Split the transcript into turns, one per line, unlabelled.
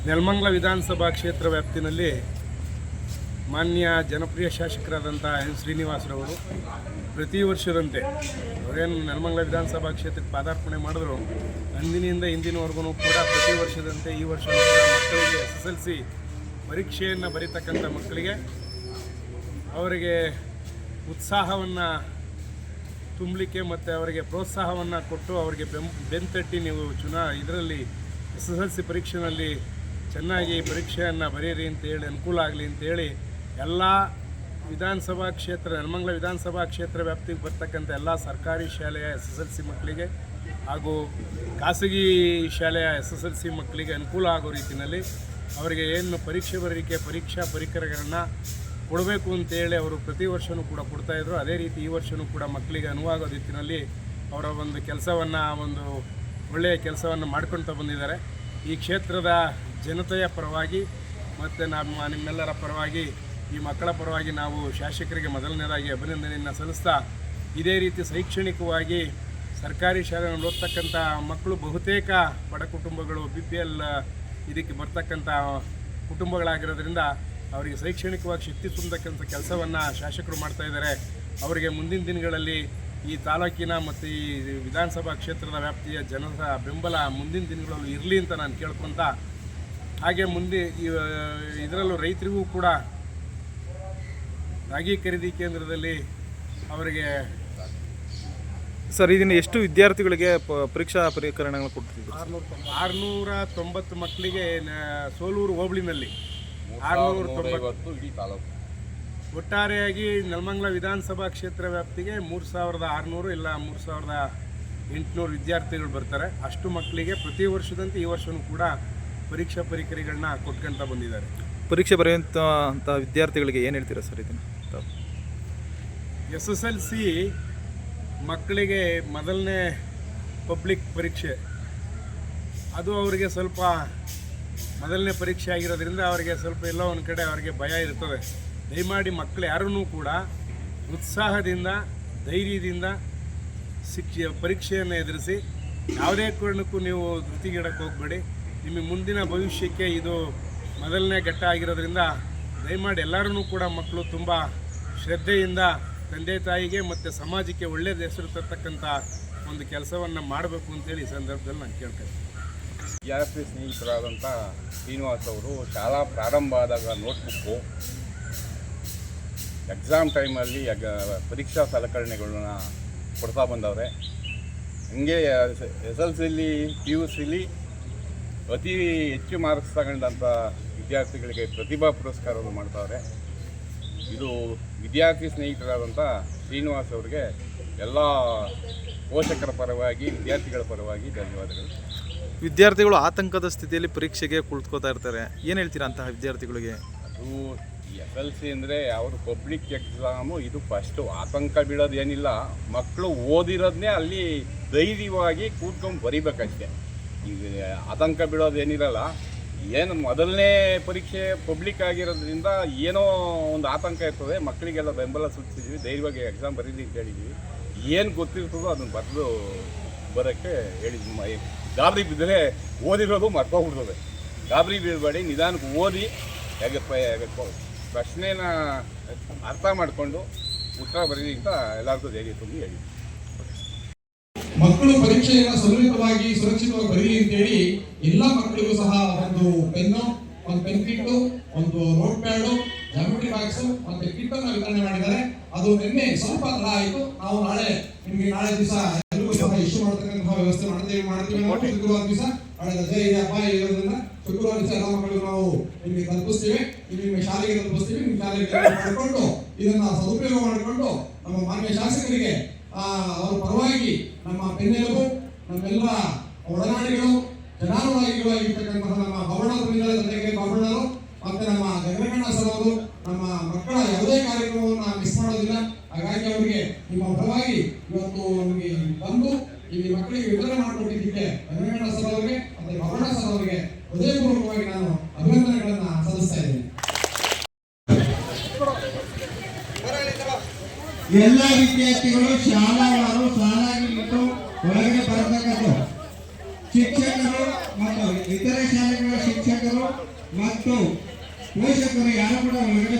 ನೆಲಮಂಗಲ ವಿಧಾನಸಭಾ ಕ್ಷೇತ್ರ ವ್ಯಾಪ್ತಿನಲ್ಲಿ ಮಾನ್ಯ ಜನಪ್ರಿಯ ಶಾಸಕರಾದಂಥ ಎನ್ ಶ್ರೀನಿವಾಸರವರು ಪ್ರತಿ ವರ್ಷದಂತೆ ಅವರೇನು ನೆಲಮಂಗಲ ವಿಧಾನಸಭಾ ಕ್ಷೇತ್ರಕ್ಕೆ ಪಾದಾರ್ಪಣೆ ಮಾಡಿದ್ರು ಅಂದಿನಿಂದ ಇಂದಿನವರೆಗೂ ಕೂಡ ಪ್ರತಿ ವರ್ಷದಂತೆ ಈ ವರ್ಷ ಕೂಡ ಮಕ್ಕಳಿಗೆ SSLC ಪರೀಕ್ಷೆಯನ್ನು ಬರೀತಕ್ಕಂಥ ಮಕ್ಕಳಿಗೆ ಅವರಿಗೆ ಉತ್ಸಾಹವನ್ನು ತುಂಬಲಿಕ್ಕೆ ಮತ್ತು ಅವರಿಗೆ ಪ್ರೋತ್ಸಾಹವನ್ನು ಕೊಟ್ಟು ಅವರಿಗೆ ಬೆಂತಟ್ಟಿ ನೀವು ಇದರಲ್ಲಿ SSLC ಪರೀಕ್ಷೆಯಲ್ಲಿ ಚೆನ್ನಾಗಿ ಪರೀಕ್ಷೆಯನ್ನು ಬರೀರಿ ಅಂತೇಳಿ ಅನುಕೂಲ ಆಗಲಿ ಅಂತೇಳಿ ಎಲ್ಲ ವಿಧಾನಸಭಾ ಕ್ಷೇತ್ರ ನೆಲಮಂಗಲ ವಿಧಾನಸಭಾ ಕ್ಷೇತ್ರ ವ್ಯಾಪ್ತಿಗೆ ಬರ್ತಕ್ಕಂಥ ಎಲ್ಲ ಸರ್ಕಾರಿ ಶಾಲೆಯ SSLC ಮಕ್ಕಳಿಗೆ ಹಾಗೂ ಖಾಸಗಿ ಶಾಲೆಯ SSLC ಮಕ್ಕಳಿಗೆ ಅನುಕೂಲ ಆಗೋ ರೀತಿಯಲ್ಲಿ ಅವರಿಗೆ ಏನು ಪರೀಕ್ಷೆ ಬರೀಲಿಕ್ಕೆ ಪರೀಕ್ಷಾ ಪರಿಕರಗಳನ್ನು ಕೊಡಬೇಕು ಅಂತೇಳಿ ಅವರು ಪ್ರತಿ ವರ್ಷವೂ ಕೂಡ ಕೊಡ್ತಾಯಿದ್ರು. ಅದೇ ರೀತಿ ಈ ವರ್ಷವೂ ಕೂಡ ಮಕ್ಕಳಿಗೆ ಅನುವಾಗೋ ರೀತಿಯಲ್ಲಿ ಅವರ ಒಂದು ಕೆಲಸವನ್ನು ಒಳ್ಳೆಯ ಕೆಲಸವನ್ನು ಮಾಡ್ಕೊಳ್ತಾ ಬಂದಿದ್ದಾರೆ. ಈ ಕ್ಷೇತ್ರದ ಜನತೆಯ ಪರವಾಗಿ ಮತ್ತು ನಿಮ್ಮೆಲ್ಲರ ಪರವಾಗಿ ಈ ಮಕ್ಕಳ ಪರವಾಗಿ ನಾವು ಶಾಸಕರಿಗೆ ಮೊದಲನೇದಾಗಿ ಅಭಿನಂದನೆಯನ್ನು ಸಲ್ಲಿಸ್ತಾ, ಇದೇ ರೀತಿ ಶೈಕ್ಷಣಿಕವಾಗಿ ಸರ್ಕಾರಿ ಶಾಲೆಯನ್ನು ಓದ್ತಕ್ಕಂಥ ಮಕ್ಕಳು ಬಹುತೇಕ ಬಡ ಕುಟುಂಬಗಳು BPL ಇದಕ್ಕೆ ಬರ್ತಕ್ಕಂಥ ಕುಟುಂಬಗಳಾಗಿರೋದ್ರಿಂದ ಅವರಿಗೆ ಶೈಕ್ಷಣಿಕವಾಗಿ ಶಕ್ತಿ ತುಂಬತಕ್ಕಂಥ ಕೆಲಸವನ್ನು ಶಾಸಕರು ಮಾಡ್ತಾಯಿದ್ದಾರೆ. ಅವರಿಗೆ ಮುಂದಿನ ದಿನಗಳಲ್ಲಿ ಈ ತಾಲೂಕಿನ ಮತ್ತು ಈ ವಿಧಾನಸಭಾ ಕ್ಷೇತ್ರದ ವ್ಯಾಪ್ತಿಯ ಜನರ ಬೆಂಬಲ ಮುಂದಿನ ದಿನಗಳಲ್ಲಿ ಇರಲಿ ಅಂತ ನಾನು ಕೇಳ್ಕೊತ, ಹಾಗೆ ಮುಂದೆ ಇದರಲ್ಲೂ ರೈತರಿಗೂ ಕೂಡ ರಾಗಿ ಖರೀದಿ ಕೇಂದ್ರದಲ್ಲಿ ಅವರಿಗೆ
ಸರ್ ಇದನ್ನು ಎಷ್ಟು ವಿದ್ಯಾರ್ಥಿಗಳಿಗೆ ಪರೀಕ್ಷಾ ಪರಿಕರಣಗಳು ಕೊಡ್ತಿದ್ದೀವಿ?
690 ಮಕ್ಕಳಿಗೆ ಸೋಲೂರು ಹೋಬಳಿನಲ್ಲಿ 690
ಇಡೀ ತಾಲೂಕು.
ಒಟ್ಟಾರೆಯಾಗಿ ನೆಲಮಂಗಲ ವಿಧಾನಸಭಾ ಕ್ಷೇತ್ರ ವ್ಯಾಪ್ತಿಗೆ 3600 ಇಲ್ಲ 3800 ವಿದ್ಯಾರ್ಥಿಗಳು ಬರ್ತಾರೆ. ಅಷ್ಟು ಮಕ್ಕಳಿಗೆ ಪ್ರತಿ ವರ್ಷದಂತೆ ಈ ವರ್ಷವೂ ಕೂಡ ಪರೀಕ್ಷಾ ಪರಿಕರಗಳನ್ನ ಕೊಟ್ಕೊಂತ ಬಂದಿದ್ದಾರೆ.
ಪರೀಕ್ಷೆ ಬರೆಯುವಂಥ ವಿದ್ಯಾರ್ಥಿಗಳಿಗೆ ಏನು ಹೇಳ್ತೀರಾ ಸರ್ ಇದನ್ನು?
SSLC ಮಕ್ಕಳಿಗೆ ಮೊದಲನೇ ಪಬ್ಲಿಕ್ ಪರೀಕ್ಷೆ, ಅದು ಅವರಿಗೆ ಸ್ವಲ್ಪ ಮೊದಲನೇ ಪರೀಕ್ಷೆ ಆಗಿರೋದ್ರಿಂದ ಅವರಿಗೆ ಸ್ವಲ್ಪ ಎಲ್ಲೋ ಒಂದು ಕಡೆ ಅವರಿಗೆ ಭಯ ಇರ್ತದೆ. ದಯಮಾಡಿ ಮಕ್ಕಳು ಯಾರೂ ಕೂಡ ಉತ್ಸಾಹದಿಂದ ಧೈರ್ಯದಿಂದ ಪರೀಕ್ಷೆಯನ್ನು ಎದುರಿಸಿ ಯಾವುದೇ ಕಾರಣಕ್ಕೂ ನೀವು ಧೃತಿಗೆಡಕ್ಕೆ ಹೋಗಬೇಡಿ. ನಿಮಗೆ ಮುಂದಿನ ಭವಿಷ್ಯಕ್ಕೆ ಇದು ಮೊದಲನೇ ಘಟ್ಟ ಆಗಿರೋದ್ರಿಂದ ದಯಮಾಡಿ ಎಲ್ಲರೂ ಕೂಡ ಮಕ್ಕಳು ತುಂಬ ಶ್ರದ್ಧೆಯಿಂದ ತಂದೆ ತಾಯಿಗೆ ಮತ್ತು ಸಮಾಜಕ್ಕೆ ಒಳ್ಳೆಯದು ಹೆಸರು ತರ್ತಕ್ಕಂಥ ಒಂದು ಕೆಲಸವನ್ನು ಮಾಡಬೇಕು ಅಂತೇಳಿ ಈ ಸಂದರ್ಭದಲ್ಲಿ ನಾನು ಕೇಳ್ತೇನೆ.
ವಿದ್ಯಾರ್ಥಿ ಸ್ನೇಹಿತರಾದಂಥ ಶ್ರೀನಿವಾಸ್ ಅವರು ಶಾಲಾ ಪ್ರಾರಂಭ ಆದಾಗ ನೋಟ್ಬುಕ್ಕು, ಎಕ್ಸಾಮ್ ಟೈಮಲ್ಲಿ ಪರೀಕ್ಷಾ ಸಲಕರಣೆಗಳನ್ನ ಕೊಡ್ತಾ ಬಂದವ್ರೆ. ಹಂಗೆ SSLCಲಿ PUCಲಿ ಅತಿ ಹೆಚ್ಚು ಮಾರ್ಕ್ಸ್ ತಗೊಂಡಂಥ ವಿದ್ಯಾರ್ಥಿಗಳಿಗೆ ಪ್ರತಿಭಾ ಪುರಸ್ಕಾರವನ್ನು ಮಾಡ್ತಾವ್ರೆ. ಇದು ವಿದ್ಯಾರ್ಥಿ ಸ್ನೇಹಿತರಾದಂಥ ಶ್ರೀನಿವಾಸ್ ಅವರಿಗೆ ಎಲ್ಲ ಪೋಷಕರ ಪರವಾಗಿ ವಿದ್ಯಾರ್ಥಿಗಳ ಪರವಾಗಿ ಧನ್ಯವಾದಗಳು.
ವಿದ್ಯಾರ್ಥಿಗಳು ಆತಂಕದ ಸ್ಥಿತಿಯಲ್ಲಿ ಪರೀಕ್ಷೆಗೆ ಕುಳಿತುಕೋತಾ ಇರ್ತಾರೆ, ಏನು ಹೇಳ್ತೀರಾ ಅಂತಹ ವಿದ್ಯಾರ್ಥಿಗಳಿಗೆ?
ಅದು SSLC ಅಂದರೆ ಅವರು ಪಬ್ಲಿಕ್ ಎಕ್ಸಾಮು, ಇದು ಫಸ್ಟು. ಆತಂಕ ಬೀಳೋದು ಏನಿಲ್ಲ, ಮಕ್ಕಳು ಓದಿರೋದನ್ನೇ ಅಲ್ಲಿ ಧೈರ್ಯವಾಗಿ ಕೂತ್ಕೊಂಡು ಬರಿಬೇಕಷ್ಟೆ. ಈಗ ಆತಂಕ ಬೀಳೋದು ಏನಿರಲ್ಲ. ಏನು ಮೊದಲನೇ ಪರೀಕ್ಷೆ ಪಬ್ಲಿಕ್ ಆಗಿರೋದ್ರಿಂದ ಏನೋ ಒಂದು ಆತಂಕ ಇರ್ತದೆ. ಮಕ್ಕಳಿಗೆಲ್ಲ ಬೆಂಬಲ ಸೂಚಿಸಿದ್ವಿ, ಧೈರ್ಯವಾಗಿ ಎಕ್ಸಾಮ್ ಬರೀಲಿ ಅಂತ ಹೇಳಿದ್ವಿ. ಏನು ಗೊತ್ತಿರ್ತದೋ ಅದನ್ನು ಬರೆದು ಬರೋಕ್ಕೆ ಹೇಳಿದ್ವಿ. ಗಾಬರಿ ಬಿದ್ದರೆ ಓದಿರೋದು ಮರ್ತೋಗ್ಬಿಡ್ತದೆ. ಗಾಬರಿ ಬೀಳಬೇಡಿ, ನಿಧಾನಕ್ಕೆ ಓದಿ ಪ್ರಶ್ನೆನ ಅರ್ಥ ಮಾಡಿಕೊಂಡು ಉತ್ತರ ಬರೀಲಿ ಅಂತ ಎಲ್ಲರಿಗೂ ಧೈರ್ಯ ತುಂಬಿ ಹೇಳಿದ್ವಿ.
ಮಕ್ಕಳು ಪರೀಕ್ಷೆಯನ್ನು ಸುರಕ್ಷಿತವಾಗಿ ಬರೀಲಿ ಅಂತೇಳಿ ಎಲ್ಲ ಮಕ್ಕಳಿಗೂ ಸಹ ಒಂದು ಪೆನ್ನು, ಒಂದು ಪೆನ್ ಕಿಟ್ಟು, ಒಂದು ನೋಟ್ ಪ್ಯಾಡು, ಜಾಮೆಟ್ರಿ ಬಾಕ್ಸ್ ಮತ್ತೆ ಕಿಟ್ ಅನ್ನು ವಿತರಣೆ ಮಾಡಿದ್ದಾರೆ. ಅದು ನಿನ್ನೆ ಸ್ವಲ್ಪ ತಡ ಆಯಿತು. ನಾವು ನಾಳೆ ದಿವಸ ಎಲ್ಲರಿಗೂ ಸಹ ಇಶ್ಯೂ ಮಾಡತಕ್ಕಂತಹ ವ್ಯವಸ್ಥೆ ಮಾಡ್ತೀವಿ. ನಾವು ಶುಕ್ರವಾರ ದಿವಸ ನಾಳೆ ರಜೆ ಇದೆ ಹಬ್ಬ ಇರೋದ್ರಿಂದ ಶುಕ್ರವಾರ ದಿವಸ ಎಲ್ಲ ಮಕ್ಕಳಿಗೂ ನಾವು ನಿಮಗೆ ತಲುಪಿಸ್ತೀವಿ. ನಿಮ್ಮ ಶಾಲೆಗೆ ತಲುಪಿಸ್ತೀವಿ. ನಿಮ್ಮ ಶಾಲೆಗೆ ಮಾಡಿಕೊಂಡು ಇದನ್ನ ಸದುಪಯೋಗ ಮಾಡಿಕೊಂಡು ನಮ್ಮ ಮಾನ್ಯ ಶಾಸಕರಿಗೆ ಅವರ ಪರವಾಗಿ ನಮ್ಮ ಬೆನ್ನೆಲುಬು, ನಮ್ಮೆಲ್ಲ ಒಡನಾಡಿಗಳು, ಜನಾನುರಾಗಿಗಳಾಗಿರ್ತಕ್ಕಂತಹ ನಮ್ಮ ಬವಣ ತಂದೆಗೆ ಬಾಬಣ್ಣರು ಮತ್ತೆ ನಮ್ಮ ಗಂಗಣ್ಣ ಸರ್ ಅವರು ನಮ್ಮ ಮಕ್ಕಳ ಯಾವುದೇ ಕಾರ್ಯಕ್ರಮವನ್ನು ಮಿಸ್ ಮಾಡೋದಿಲ್ಲ. ಹಾಗಾಗಿ ಅವರಿಗೆ ನಿಮ್ಮ ಪರವಾಗಿ ಇವತ್ತು ನಮಗೆ ಬಂದು ಇಲ್ಲಿ ಮಕ್ಕಳಿಗೆ ವಿತರಣೆ ಮಾಡಿಕೊಟ್ಟಿದ್ದಕ್ಕೆ ಗಂಗಣ್ಣ ಸರ್ ಅವರಿಗೆ ಮತ್ತೆ ಬವಣ ಸರ್ ಅವರಿಗೆ ಹೃದಯಪೂರ್ವಕವಾಗಿ ನಾನು ಅಭಿನಂದನೆಗಳನ್ನು ಸಲ್ಲಿಸ್ತಾ ಇದ್ದೇನೆ.
ಎಲ್ಲ ವಿದ್ಯಾರ್ಥಿಗಳು ಶಾಲಾವಾರು ಸಾಲಾಗಿ ನಿಂತು ಒಳಗಡೆ ಬರತಕ್ಕದ್ದು ಶಿಕ್ಷಕರು ಮತ್ತು ಇತರೆ ಶಾಲೆಗಳ ಶಿಕ್ಷಕರು ಮತ್ತು ಪೋಷಕರು ಯಾರು ಕೂಡ ಒಳಗಡೆ